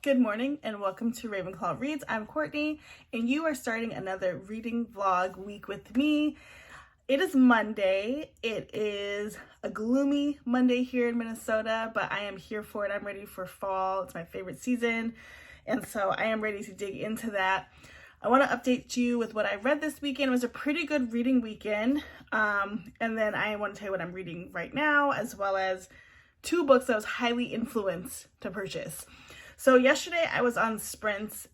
Good morning and welcome to Ravenclaw Reads. I'm Courtney and you are starting another reading vlog week with me. It is Monday. It is a gloomy Monday here in Minnesota, but I am here for it. I'm ready for fall. It's my favorite season, and so I am ready to dig into that. I want to update you with what I read this weekend. It was a pretty good reading weekend, and then I want to tell you what I'm reading right now, as well as two books that I was highly influenced to purchase. So yesterday I was on sprints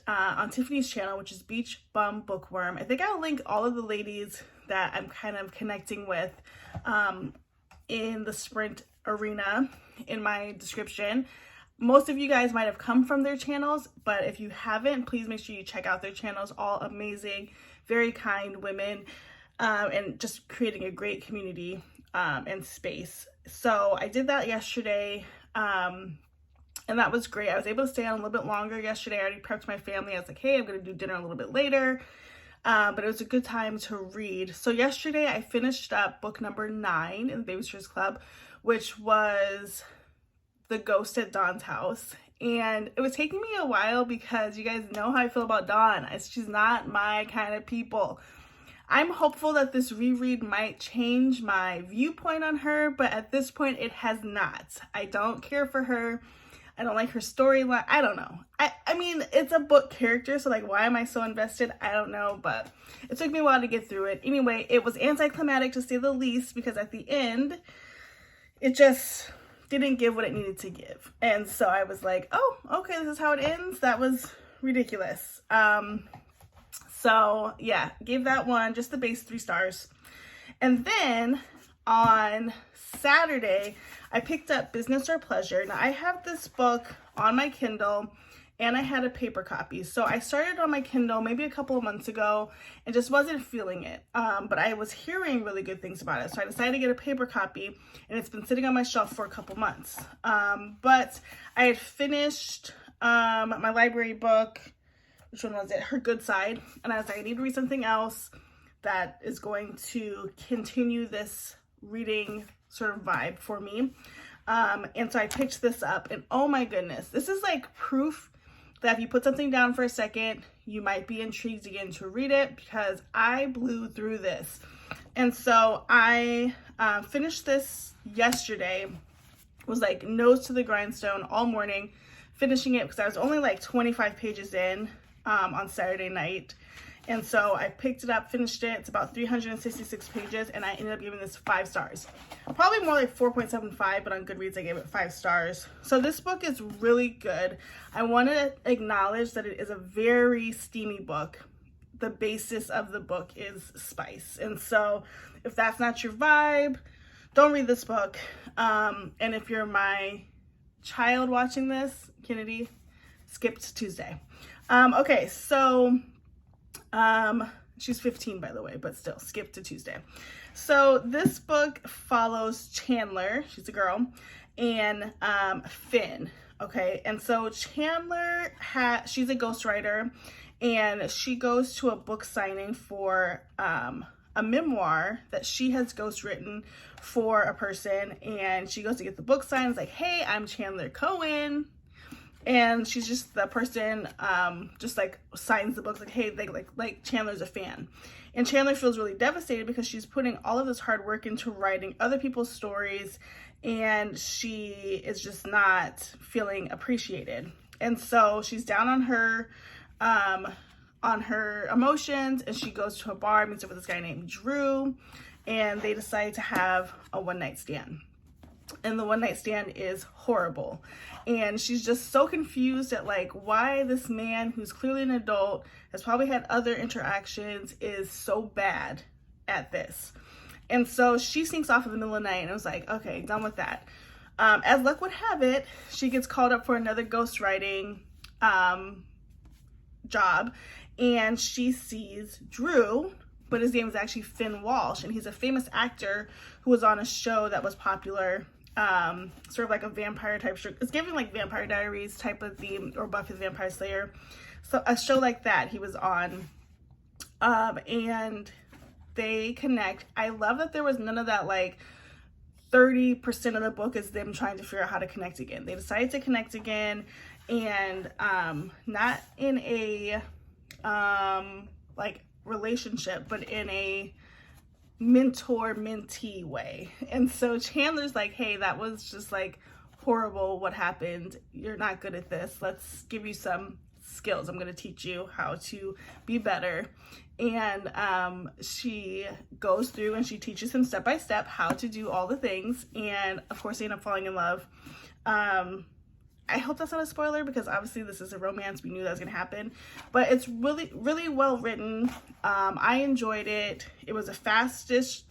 on Tiffany's channel, which is Beachbum Bookworm. I think I'll link all of the ladies that I'm kind of connecting with in the sprint arena in my description. Most of you guys might have come from their channels, but if you haven't, please make sure you check out their channels. All amazing, very kind women, and just creating a great community and space. So I did that yesterday. And that was great. I was able to stay on a little bit longer yesterday. I already prepped my family. I was like, hey, I'm going to do dinner a little bit later. But it was a good time to read. So yesterday I finished up book number 9 in the Babysitters Club, which was The Ghost at Dawn's House. And it was taking me a while because you guys know how I feel about Dawn. She's not my kind of people. I'm hopeful that this reread might change my viewpoint on her, but at this point it has not. I don't care for her. I don't like her storyline. I don't know. I mean, it's a book character, so like, why am I so invested? I don't know, but it took me a while to get through it. Anyway, it was anticlimactic to say the least, because at the end, it just didn't give what it needed to give. And so I was like, oh, okay, this is how it ends? That was ridiculous. So yeah, gave that one just the base 3 stars. And then on Saturday, I picked up Business or Pleasure. Now, I have this book on my Kindle, and I had a paper copy. So I started on my Kindle maybe a couple of months ago and just wasn't feeling it. But I was hearing really good things about it. So I decided to get a paper copy, and it's been sitting on my shelf for a couple months. But I had finished my library book. Which one was it? Her Good Side. And I was like, I need to read something else that is going to continue this reading sort of vibe for me. And so I picked this up, and oh my goodness, this is like proof that if you put something down for a second, you might be intrigued again to read it, because I blew through this. And so I finished this yesterday, was like nose to the grindstone all morning, finishing it because I was only like 25 pages in on Saturday night. And so I picked it up, finished it. It's about 366 pages, and I ended up giving this 5 stars. Probably more like 4.75, but on Goodreads I gave it 5 stars. So this book is really good. I want to acknowledge that it is a very steamy book. The basis of the book is spice. And so if that's not your vibe, don't read this book. And if you're my child watching this, Kennedy, skip to Tuesday. Okay, so she's 15, by the way, but still, skip to Tuesday. So this book follows Chandler, she's a girl, and Finn. Okay, and so Chandler she's a ghostwriter, and she goes to a book signing for a memoir that she has ghostwritten for a person, and she goes to get the book signed. It's like, hey, I'm Chandler Cohen. And she's just the person, just like signs the book, like, hey, like Chandler's a fan. And Chandler feels really devastated because she's putting all of this hard work into writing other people's stories, and she is just not feeling appreciated. And so she's down on her emotions, and she goes to a bar, meets up with this guy named Drew, and they decide to have a one-night stand. And the one-night stand is horrible, and she's just so confused at like why this man, who's clearly an adult, has probably had other interactions, is so bad at this. And so she sneaks off in the middle of the night, and I was like, okay, done with that. As luck would have it, she gets called up for another ghostwriting job, and she sees Drew, but his name is actually Finn Walsh, and he's a famous actor who was on a show that was popular, sort of like a vampire type show. It's giving like Vampire Diaries type of theme, or Buffy the Vampire Slayer. So a show like that he was on, and they connect. I love that there was none of that like 30% of the book is them trying to figure out how to connect again. They decided to connect again, and not in a like relationship, but in a mentor-mentee way. And so Chandler's like, hey, that was just like horrible what happened. You're not good at this. Let's give you some skills. I'm going to teach you how to be better. And she goes through and she teaches him step by step how to do all the things. And of course, they end up falling in love. I hope that's not a spoiler because obviously this is a romance. We knew that was going to happen. But it's really, really well written. I enjoyed it. It was a fast-ish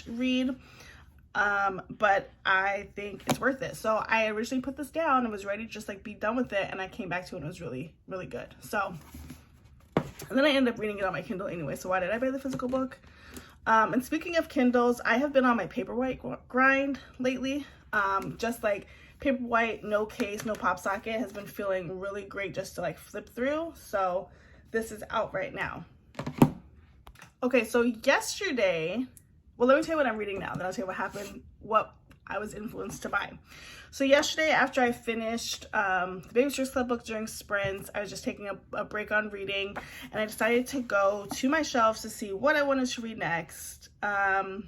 read. But I think it's worth it. So I originally put this down and was ready to just like be done with it. And I came back to it and it was really, really good. So, and then I ended up reading it on my Kindle anyway. So why did I buy the physical book? And speaking of Kindles, I have been on my Paperwhite grind lately. Just like Paperwhite, no case, no pop socket has been feeling really great just to like flip through. So this is out right now. Okay, so yesterday, well, let me tell you what I'm reading now. Then I'll tell you what happened, what I was influenced to buy. So yesterday, after I finished the Babysitter's Club book during sprints, I was just taking a break on reading, and I decided to go to my shelves to see what I wanted to read next. And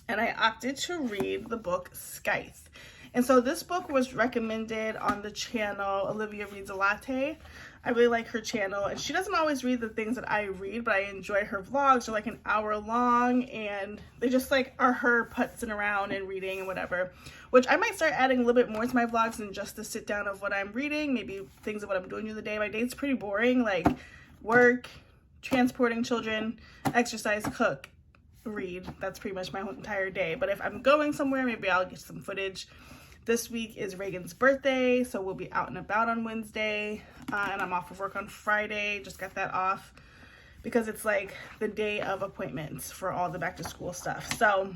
I opted to read the book Scythe. And so this book was recommended on the channel Olivia Reads a Latte. I really like her channel, and she doesn't always read the things that I read, but I enjoy her vlogs. They're like an hour long, and they just like are her putzing around and reading and whatever, which I might start adding a little bit more to my vlogs than just the sit down of what I'm reading, maybe things of what I'm doing during the day. My day's pretty boring, like work, transporting children, exercise, cook, read. That's pretty much my whole entire day. But if I'm going somewhere, maybe I'll get some footage. This week is Reagan's birthday, so we'll be out and about on Wednesday, and I'm off of work on Friday. Just got that off because it's like the day of appointments for all the back to school stuff. So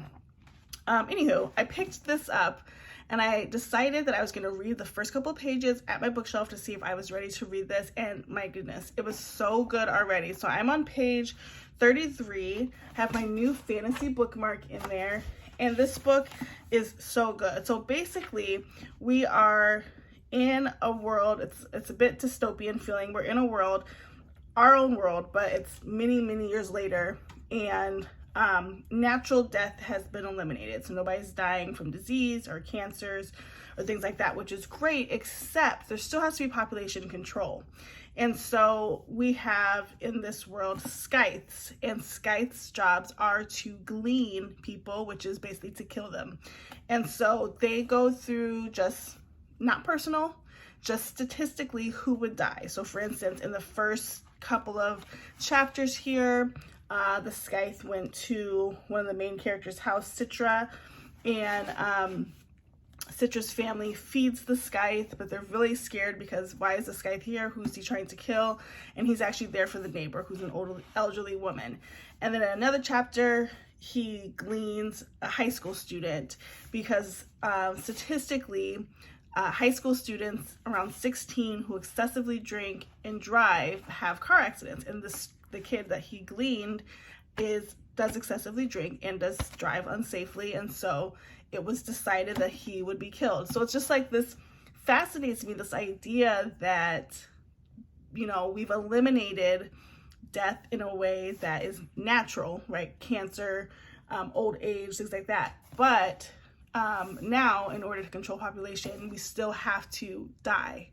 anywho, I picked this up and I decided that I was going to read the first couple of pages at my bookshelf to see if I was ready to read this, and my goodness, it was so good already. So I'm on page 33, have my new fantasy bookmark in there. And this book is so good. So basically, we are in a world, it's a bit dystopian feeling. We're in a world, our own world, but it's many, many years later. And natural death has been eliminated. So nobody's dying from disease or cancers or things like that, which is great, except there still has to be population control. And so we have in this world scythes, and scythes' jobs are to glean people, which is basically to kill them. And so they go through just, not personal, just statistically who would die. So for instance, in the first couple of chapters here, the scythe went to one of the main characters' house, Citra, and Citra's family feeds the scythe, but they're really scared because why is the scythe here? Who's he trying to kill? And he's actually there for the neighbor, who's an old elderly woman. And then in another chapter, he gleans a high school student because statistically, high school students around 16 who excessively drink and drive have car accidents. And the kid that he gleaned does excessively drink and does drive unsafely, and so it was decided that he would be killed. So it's just like this fascinates me, this idea that, you know, we've eliminated death in a way that is natural, right? Cancer, old age, things like that. But now, in order to control population, we still have to die.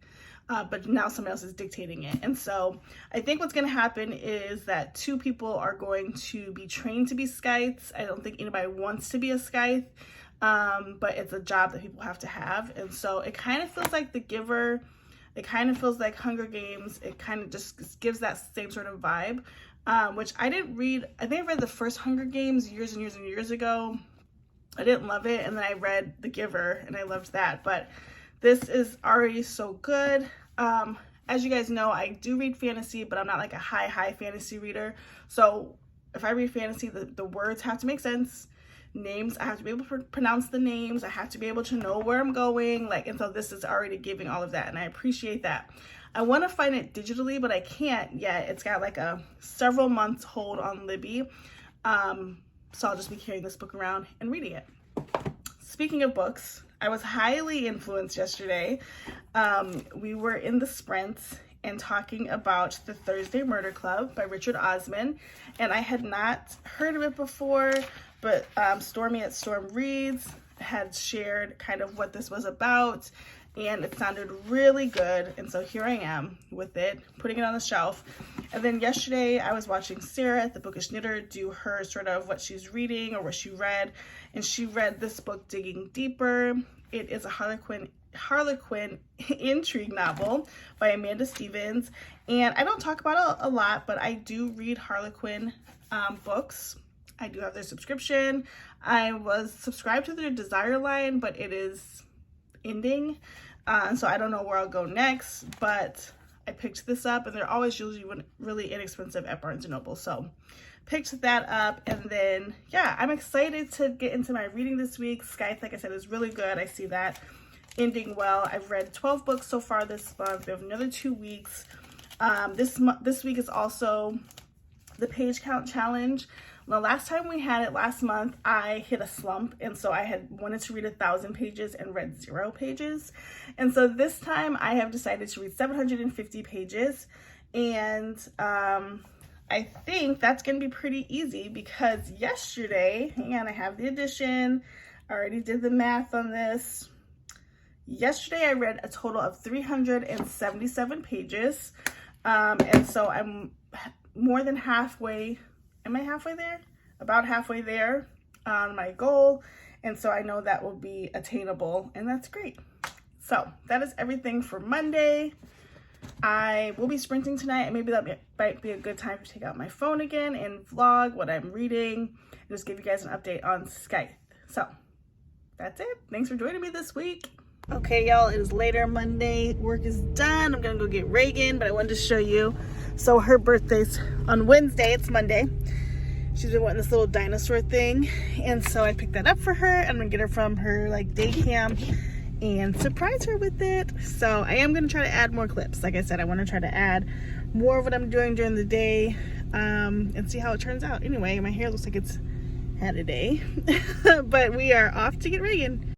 But now someone else is dictating it. And so I think what's going to happen is that two people are going to be trained to be scythes. I don't think anybody wants to be a scythe, but it's a job that people have to have. And so it kind of feels like The Giver. It kind of feels like Hunger Games. It kind of just gives that same sort of vibe, which I didn't read. I think I read the first Hunger Games years and years and years ago. I didn't love it. And then I read The Giver and I loved that. But this is already so good. As you guys know, I do read fantasy, but I'm not like a high fantasy reader. So if I read fantasy, the words have to make sense. Names, I have to be able to pronounce the names. I have to be able to know where I'm going. And so this is already giving all of that, and I appreciate that. I want to find it digitally, but I can't yet. It's got like a several months hold on Libby. So I'll just be carrying this book around and reading it. Speaking of books, I was highly influenced yesterday. We were in the Sprint and talking about The Thursday Murder Club by Richard Osman, and I had not heard of it before, but Stormy at Storm Reads had shared kind of what this was about, and it sounded really good, and so here I am with it, putting it on the shelf. And then yesterday I was watching Sarah at the Bookish Knitter do her sort of what she's reading or what she read, and she read this book, Digging Deeper. It is a Harlequin intrigue novel by Amanda Stevens, and I don't talk about it a lot, but I do read Harlequin books. I do have their subscription. I was subscribed to their Desire line, but it is ending, so I don't know where I'll go next, but I picked this up, and they're always usually really inexpensive at Barnes & Noble, so picked that up. And then yeah, I'm excited to get into my reading this week. Scythe, like I said, is really good. I see that ending well. I've read 12 books so far this month. We have another 2 weeks. This week is also the page count challenge. The last time we had it last month, I hit a slump, and so I had wanted to read 1,000 pages and read 0 pages. And so this time I have decided to read 750 pages, and I think that's going to be pretty easy because yesterday, hang on, I have the edition. I already did the math on this. Yesterday I read a total of 377 pages, and so I'm more than halfway. Am I halfway there? About halfway there on my goal, and so I know that will be attainable, and that's great. So that is everything for Monday. I will be sprinting tonight, and maybe that might be a good time to take out my phone again and vlog what I'm reading and just give you guys an update on Scythe. So that's it. Thanks for joining me this week. Okay, y'all, it is later Monday. Work is done. I'm gonna go get Reagan, but I wanted to show you. So her birthday's on Wednesday. It's Monday. She's been wanting this little dinosaur thing, and so I picked that up for her. I'm gonna get her from her like day camp and surprise her with it. So I am gonna try to add more clips. Like I said, I want to try to add more of what I'm doing during the day, and see how it turns out. Anyway, my hair looks like it's had a day, but we are off to get Reagan.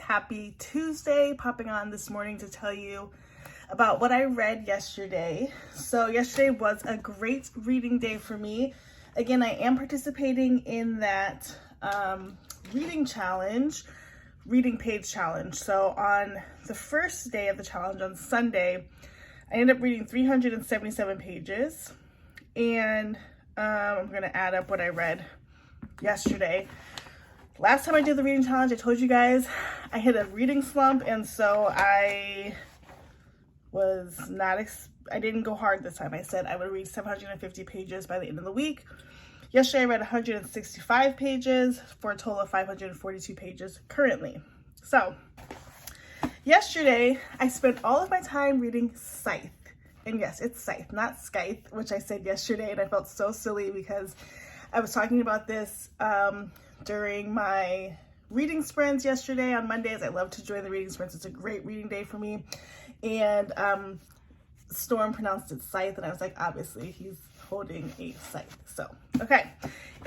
Happy Tuesday, popping on this morning to tell you about what I read yesterday. So yesterday was a great reading day for me. Again, I am participating in that reading page challenge. So on the first day of the challenge on Sunday, I ended up reading 377 pages, and I'm going to add up what I read yesterday. Last time I did the reading challenge, I told you guys I hit a reading slump, and so I didn't go hard this time. I said I would read 750 pages by the end of the week. Yesterday I read 165 pages for a total of 542 pages currently. So yesterday I spent all of my time reading Scythe. And yes, it's Scythe, not Scythe, which I said yesterday, and I felt so silly because I was talking about this during my reading sprints yesterday on Mondays. I love to join the reading sprints. It's a great reading day for me. And Storm pronounced it Scythe, and I was like, obviously he's holding a scythe. So, okay.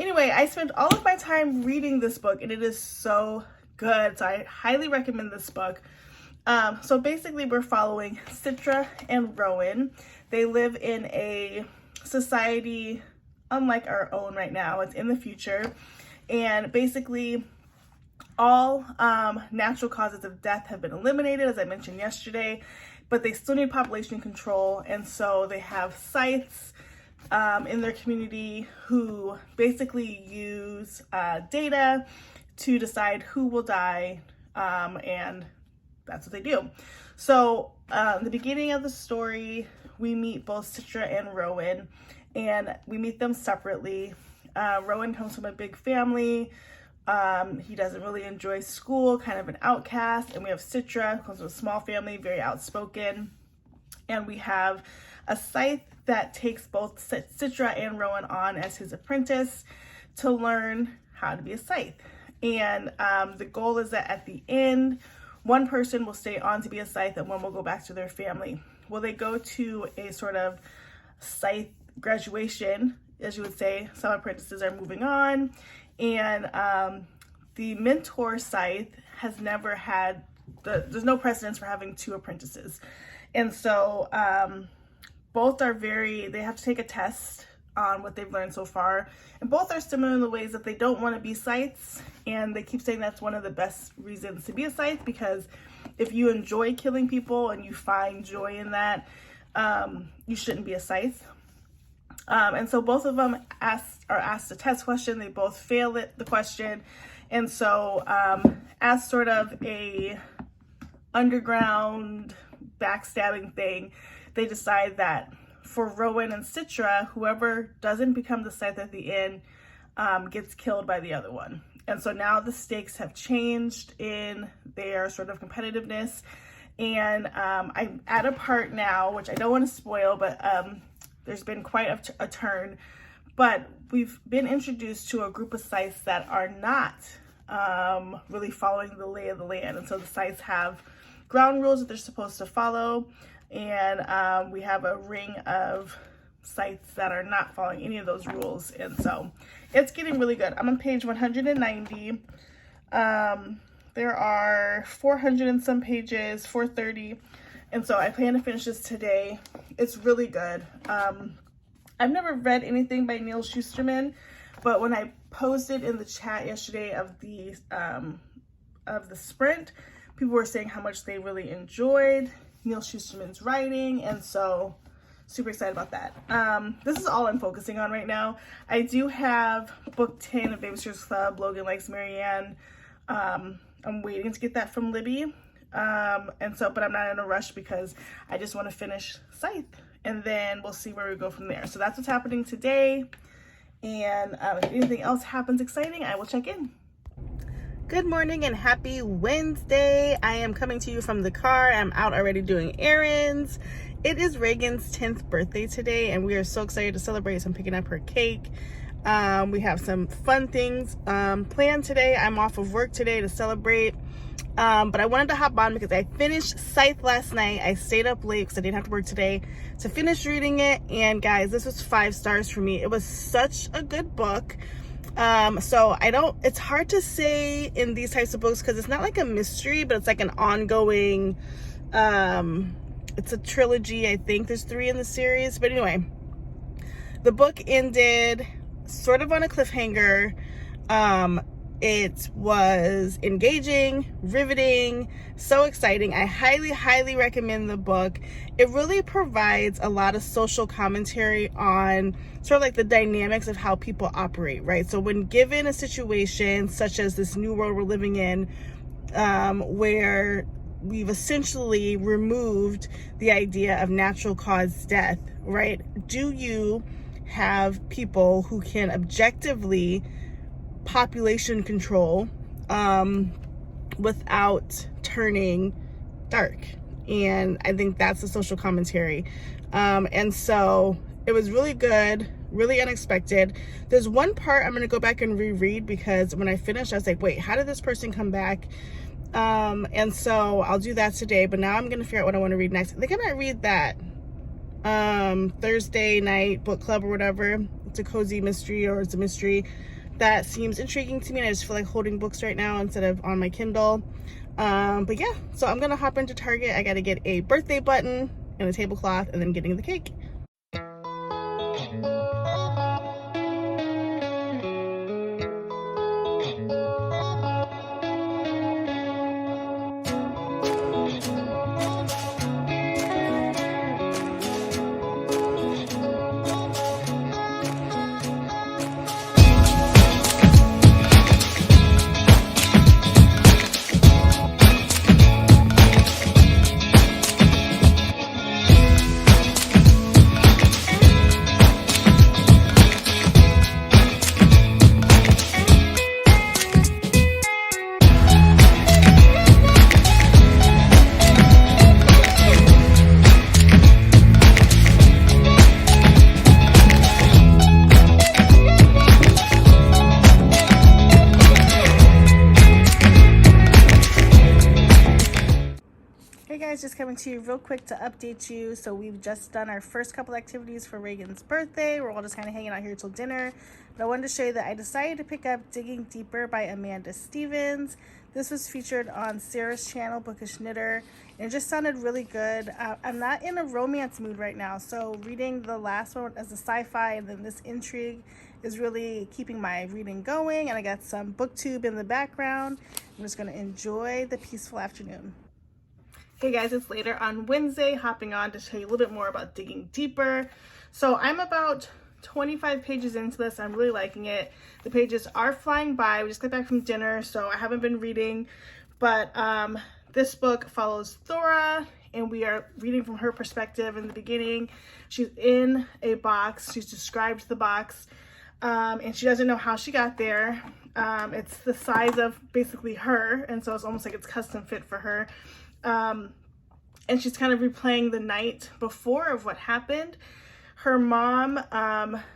Anyway, I spent all of my time reading this book, and it is so good. So I highly recommend this book. So basically we're following Citra and Rowan. They live in a society unlike our own right now. It's in the future. And basically all natural causes of death have been eliminated, as I mentioned yesterday, but they still need population control. And so they have scythes in their community who basically use data to decide who will die, and that's what they do. So in the beginning of the story, we meet both Citra and Rowan, and we meet them separately. Rowan comes from a big family. He doesn't really enjoy school, kind of an outcast. And we have Citra, who comes from a small family, very outspoken. And we have a scythe that takes both Citra and Rowan on as his apprentice to learn how to be a scythe. And the goal is that at the end, one person will stay on to be a scythe and one will go back to their family. Well, they go to a sort of scythe graduation, as you would say. Some apprentices are moving on, and the mentor scythe has never had, there's no precedence for having two apprentices. And so both are they have to take a test on what they've learned so far. And both are similar in the ways that they don't want to be scythes. And they keep saying that's one of the best reasons to be a scythe, because if you enjoy killing people and you find joy in that, you shouldn't be a scythe. And so both of them are asked a test question. They both fail the question. And so as sort of a underground backstabbing thing, they decide that for Rowan and Citra, whoever doesn't become the scythe at the end gets killed by the other one. And so now the stakes have changed in their sort of competitiveness. And I'm at a part now, which I don't want to spoil, but there's been quite a turn. But we've been introduced to a group of scythes that are not really following the lay of the land. And so the scythes have ground rules that they're supposed to follow. And we have a ring of scythes that are not following any of those rules. And so it's getting really good. I'm on page 190. There are 400 and some pages, 430. And so I plan to finish this today. It's really good. I've never read anything by Neil Shusterman, but when I posted in the chat yesterday of the sprint, people were saying how much they really enjoyed Neil Shusterman's writing, and so super excited about that. This is all I'm focusing on right now. I do have book 10 of Babysitter's Club, Logan Likes Marianne. I'm waiting to get that from Libby. And so, but I'm not in a rush because I just want to finish Scythe, and then we'll see where we go from there. So that's what's happening today. And if anything else happens exciting, I will check in. Good morning and happy Wednesday. I am coming to you from the car. I'm out already doing errands. It is Reagan's 10th birthday today, and we are so excited to celebrate. So I'm picking up her cake. We have some fun things planned today. I'm off of work today to celebrate. But I wanted to hop on because I finished Scythe last night. I stayed up late because I didn't have to work today to finish reading it. And guys, this was 5 stars for me. It was such a good book. So it's hard to say in these types of books because it's not like a mystery, but it's like an ongoing, it's a trilogy. I think there's 3 in the series. But anyway, the book ended sort of on a cliffhanger. It was engaging, riveting, so exciting. I highly, highly recommend the book. It really provides a lot of social commentary on sort of like the dynamics of how people operate, right? So when given a situation such as this new world we're living in, where we've essentially removed the idea of natural cause death, right? Do you have people who can objectively population control without turning dark? And I think that's the social commentary. And so it was really good, really unexpected. There's one part I'm going to go back and reread because when I finished, I was like, wait, how did this person come back? And so I'll do that today, but now I'm going to figure out what I want to read next. I think I might read that Thursday night book club or whatever. It's a cozy mystery, or it's a mystery that seems intriguing to me, and I just feel like holding books right now instead of on my Kindle. But yeah, so I'm gonna hop into Target. I gotta get a birthday button and a tablecloth, and then getting the cake. guys, coming to you real quick to update you. So we've just done our first couple activities for Reagan's birthday. We're all just kind of hanging out here till dinner. But I wanted to show you that I decided to pick up Digging Deeper by Amanda Stevens. This was featured on Sarah's channel, Bookish Knitter, and it just sounded really good. I'm not in a romance mood right now, so reading the last one as a sci-fi and then this intrigue is really keeping my reading going, and I got some booktube in the background. I'm just going to enjoy the peaceful afternoon. Hey guys, it's later on Wednesday, hopping on to tell you a little bit more about Digging Deeper. So I'm about 25 pages into this. I'm really liking it. The pages are flying by. We just got back from dinner, so I haven't been reading, but this book follows Thora, and we are reading from her perspective. In the beginning, she's in a box. She's described the box, and she doesn't know how she got there. It's the size of basically her, and so it's almost like it's custom fit for her. And she's kind of replaying the night before of what happened. Her mom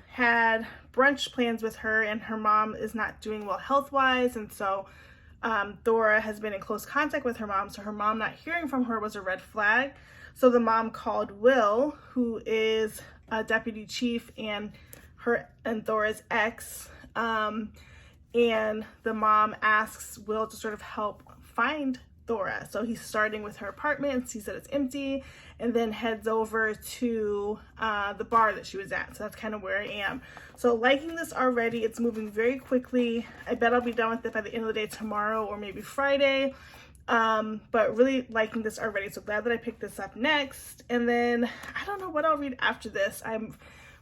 had brunch plans with her, and her mom is not doing well health-wise, and so Thora has been in close contact with her mom, so her mom not hearing from her was a red flag. So the mom called Will, who is a deputy chief and Thora's ex, and the mom asks Will to sort of help find Thora. So he's starting with her apartment and sees that it's empty, and then heads over to the bar that she was at. So that's kind of where I am. So liking this already. It's moving very quickly. I bet I'll be done with it by the end of the day tomorrow or maybe Friday. But really liking this already. So glad that I picked this up next. And then I don't know what I'll read after this. I'm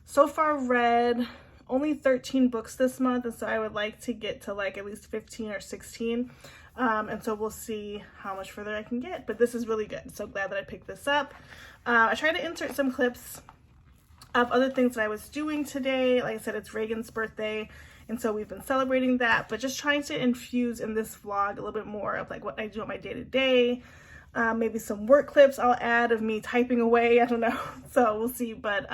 so far read only 13 books this month, and so I would like to get to like at least 15 or 16. And so we'll see how much further I can get, but this is really good. So glad that I picked this up. I tried to insert some clips of other things that I was doing today. Like I said, it's Reagan's birthday, and so we've been celebrating that, but just trying to infuse in this vlog a little bit more of like what I do on my day-to-day. Maybe some work clips I'll add of me typing away. I don't know. So we'll see. But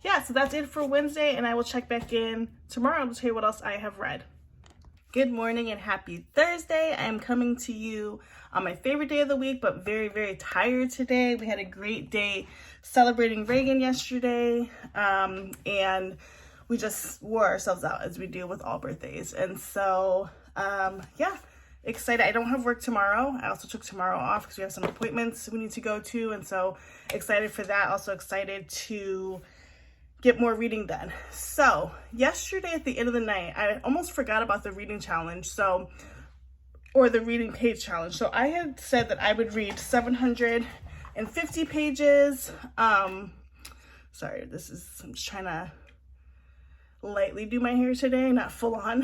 yeah, so that's it for Wednesday, and I will check back in tomorrow to tell you what else I have read. Good morning and happy Thursday. I am coming to you on my favorite day of the week, but very, very tired today. We had a great day celebrating Reagan yesterday, and we just wore ourselves out as we do with all birthdays. And so, yeah, excited. I don't have work tomorrow. I also took tomorrow off because we have some appointments we need to go to, and so excited for that. Also excited to get more reading done. So yesterday at the end of the night, I almost forgot about the reading challenge, or the reading page challenge. So I had said that I would read 750 pages. Sorry, I'm just trying to lightly do my hair today, not full on.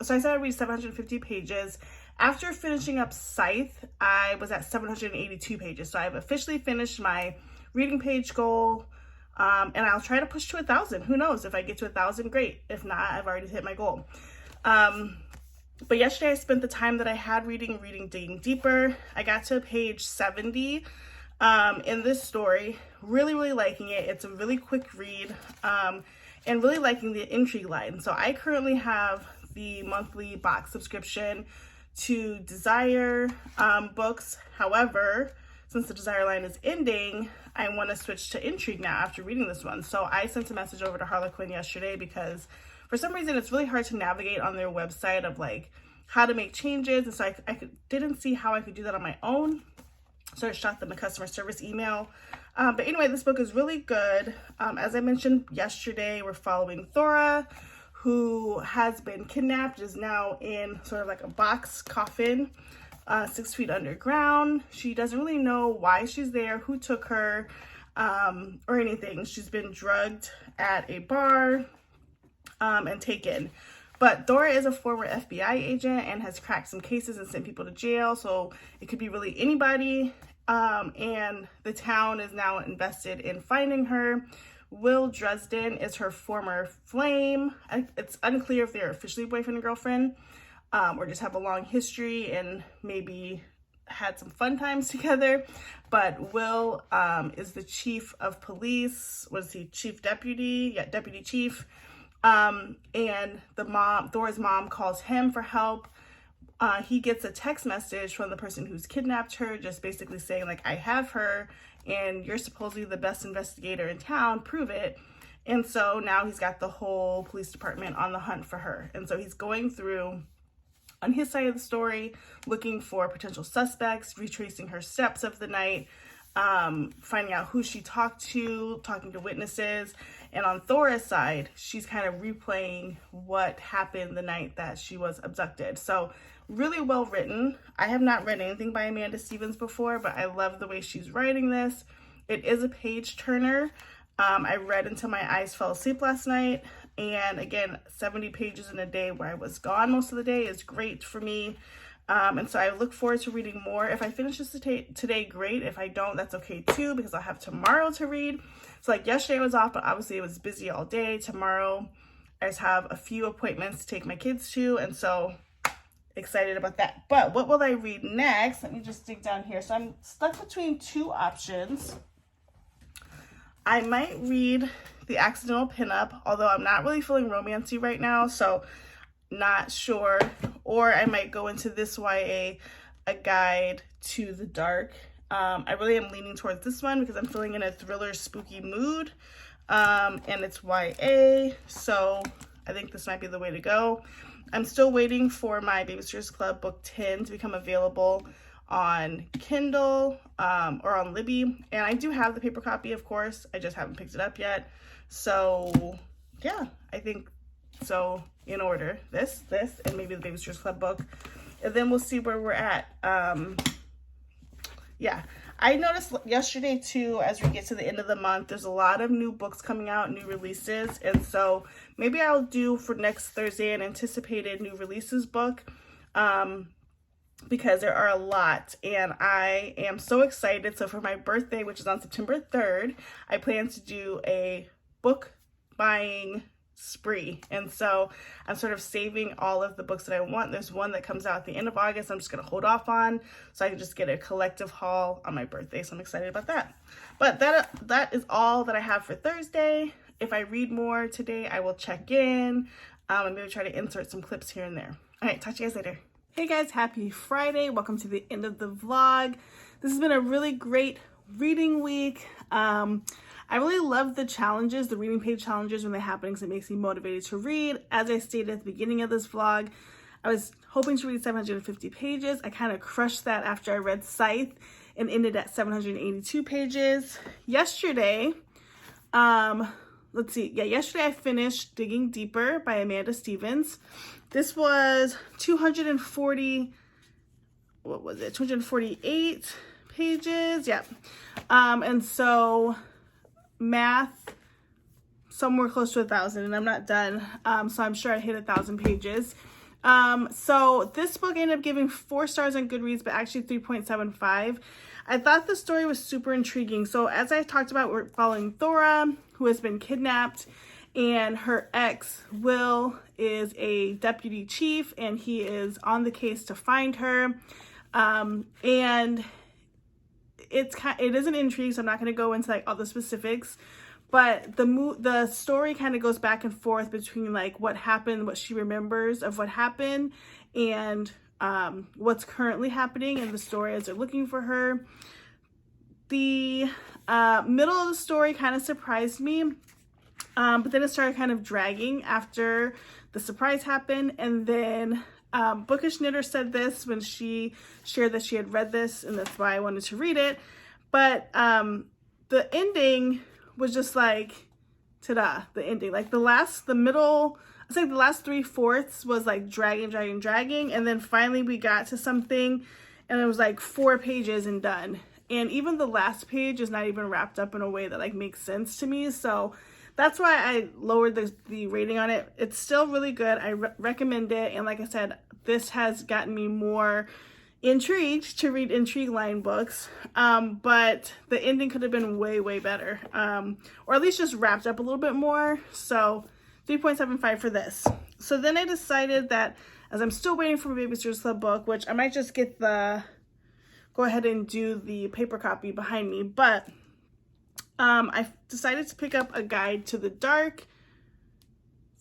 So I said I'd read 750 pages. After finishing up Scythe, I was at 782 pages. So I've officially finished my reading page goal. And I'll try to push to 1,000. Who knows? If I get to 1,000, great. If not, I've already hit my goal. But yesterday I spent the time that I had reading Digging Deeper. I got to page 70 in this story. Really, really liking it. It's a really quick read, and really liking the intrigue line. So I currently have the monthly box subscription to Desire books. However, since the Desire line is ending, I want to switch to Intrigue now after reading this one. So I sent a message over to Harlequin yesterday because for some reason it's really hard to navigate on their website of like how to make changes. And so I didn't see how I could do that on my own. So I shot them a customer service email. But anyway, this book is really good. As I mentioned yesterday, we're following Thora, who has been kidnapped, is now in sort of like a box coffin, 6 feet underground. She doesn't really know why she's there, who took her, or anything. She's been drugged at a bar and taken. But Thora is a former FBI agent and has cracked some cases and sent people to jail, so it could be really anybody. And the town is now invested in finding her. Will Dresden is her former flame. It's unclear if they're officially boyfriend and girlfriend, or just have a long history and maybe had some fun times together. But Will is the chief of police. Was he chief deputy? Yeah, deputy chief. And Thora's mom calls him for help he gets a text message from the person who's kidnapped her, just basically saying like, I have her and you're supposedly the best investigator in town, prove it. And so now he's got the whole police department on the hunt for her. And so he's going through on his side of the story, looking for potential suspects, retracing her steps of the night, finding out who she talked to, talking to witnesses. And on Thora's side, she's kind of replaying what happened the night that she was abducted. So really well written. I have not read anything by Amanda Stevens before, but I love the way she's writing this. It is a page turner. I read until my eyes fell asleep last night. And again, 70 pages in a day where I was gone most of the day is great for me. And so I look forward to reading more. If I finish this today, great. If I don't, that's okay too, because I'll have tomorrow to read. So like yesterday I was off, but obviously it was busy all day. Tomorrow I just have a few appointments to take my kids to, and so excited about that. But what will I read next? Let me just dig down here. So I'm stuck between two options. I might read The Accidental Pinup, although I'm not really feeling romancy right now, so not sure. Or I might go into this YA, A Guide to the Dark. I really am leaning towards this one because I'm feeling in a thriller, spooky mood, and it's YA, so I think this might be the way to go. I'm still waiting for my Babysitters Club book 10 to become available on Kindle or on Libby, and I do have the paper copy, of course. I just haven't picked it up yet. So yeah, I think so. In order, this, and maybe the Babysitters Club book, and then we'll see where we're at. Yeah, I noticed yesterday too, as we get to the end of the month, there's a lot of new books coming out, new releases, and so maybe I'll do for next Thursday an anticipated new releases book, because there are a lot, and I am so excited. So for my birthday, which is on September 3rd, I plan to do a book buying spree, and so I'm sort of saving all of the books that I want. There's one that comes out at the end of August I'm just going to hold off on, so I can just get a collective haul on my birthday, so I'm excited about that. But that is all that I have for Thursday. If I read more today, I will check in, and maybe try to insert some clips here and there. All right, talk to you guys later. Hey guys, happy Friday. Welcome to the end of the vlog. This has been a really great reading week. I really love the challenges, the reading page challenges when they happen, because it makes me motivated to read. As I stated at the beginning of this vlog, I was hoping to read 750 pages. I kind of crushed that after I read Scythe and ended at 782 pages. Yesterday, yesterday I finished Digging Deeper by Amanda Stevens. This was 248 pages, yep. And so math, somewhere close to 1,000, and I'm not done, so I'm sure I hit 1,000 pages. So this book ended up giving 4 stars on Goodreads, but actually 3.75. I thought the story was super intriguing. So as I talked about, we're following Thora, who has been kidnapped, and her ex, Will, is a deputy chief, and he is on the case to find her. And it is an intrigue, so I'm not going to go into like all the specifics, but the story kind of goes back and forth between like what happened, what she remembers of what happened, and what's currently happening in the story as they're looking for her. The middle of the story kind of surprised me, but then it started kind of dragging after the surprise happened. And then Bookish Knitter said this when she shared that she had read this, and that's why I wanted to read it. But the ending was just like, ta-da, the ending. Like the last 3/4 was like dragging. And then finally we got to something, and it was like 4 pages and done. And even the last page is not even wrapped up in a way that like makes sense to me. So that's why I lowered the rating on it. It's still really good. I recommend it. And like I said, this has gotten me more intrigued to read intrigue line books. But the ending could have been way, way better. Or at least just wrapped up a little bit more. So 3.75 for this. So then I decided that as I'm still waiting for my Babysitters Club book, which I might just go ahead and do the paper copy behind me. But I decided to pick up A Guide to the Dark.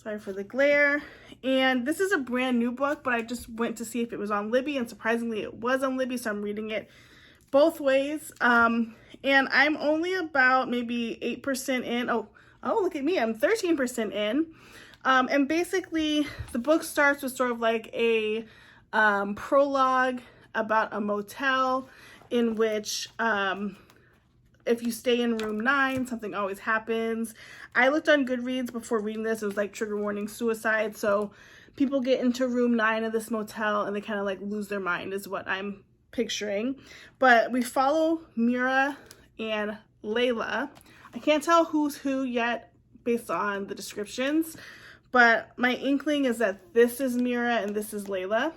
Sorry for the glare. And this is a brand new book, but I just went to see if it was on Libby, and surprisingly it was on Libby, so I'm reading it both ways. And I'm only about maybe 8% in. Oh, look at me, I'm 13% in. And basically the book starts with sort of like a prologue about a motel in which if you stay in room 9, something always happens. I looked on Goodreads before reading this. It was like trigger warning suicide. So people get into room 9 of this motel and they kind of like lose their mind is what I'm picturing. But we follow Mira and Layla. I can't tell who's who yet based on the descriptions, but my inkling is that this is Mira and this is Layla.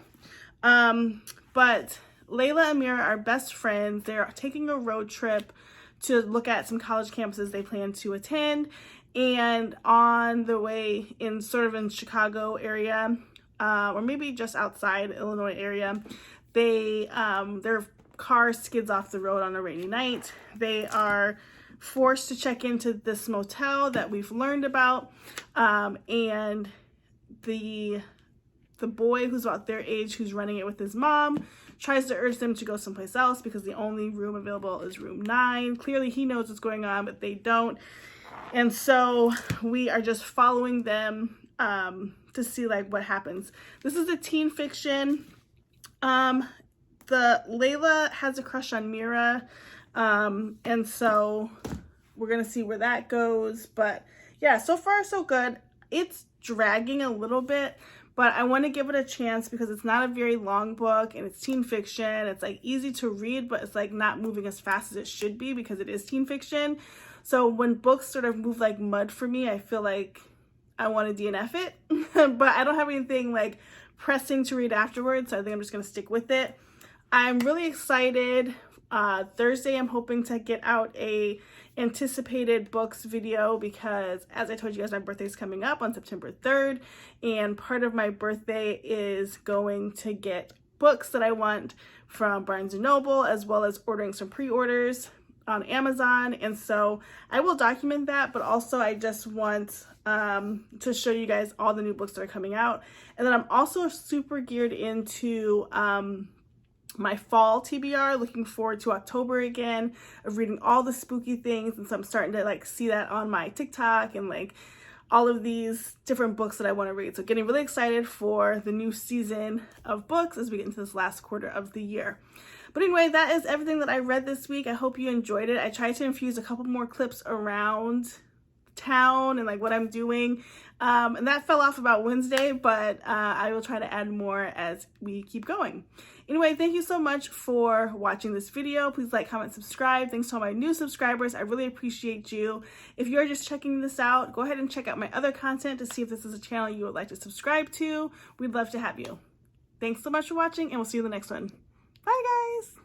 But Layla and Mira are best friends. They're taking a road trip to look at some college campuses they plan to attend. And on the way in Chicago area, or maybe just outside Illinois area, their car skids off the road on a rainy night. They are forced to check into this motel that we've learned about. And the boy who's about their age, who's running it with his mom, tries to urge them to go someplace else because the only room available is room 9. Clearly he knows what's going on, but they don't. And so we are just following them to see like what happens. This is a teen fiction. The Layla has a crush on Mira. And so we're gonna see where that goes. But yeah, so far so good. It's dragging a little bit, but I want to give it a chance because it's not a very long book and it's teen fiction. It's like easy to read, but it's like not moving as fast as it should be because it is teen fiction. So when books sort of move like mud for me, I feel like I want to DNF it, but I don't have anything like pressing to read afterwards. So I think I'm just going to stick with it. I'm really excited. Thursday, I'm hoping to get out a anticipated books video because, as I told you guys, my birthday is coming up on September 3rd, and part of my birthday is going to get books that I want from Barnes & Noble, as well as ordering some pre-orders on Amazon. And so I will document that, but also I just want to show you guys all the new books that are coming out. And then I'm also super geared into my fall TBR, looking forward to October again, of reading all the spooky things. And so I'm starting to like see that on my TikTok and like all of these different books that I want to read. So getting really excited for the new season of books as we get into this last quarter of the year. But anyway, that is everything that I read this week. I hope you enjoyed it. I tried to infuse a couple more clips around town and like what I'm doing. And that fell off about Wednesday, but I will try to add more as we keep going. Anyway, thank you so much for watching this video. Please like, comment, subscribe. Thanks to all my new subscribers. I really appreciate you. If you're just checking this out, go ahead and check out my other content to see if this is a channel you would like to subscribe to. We'd love to have you. Thanks so much for watching, and we'll see you in the next one. Bye, guys.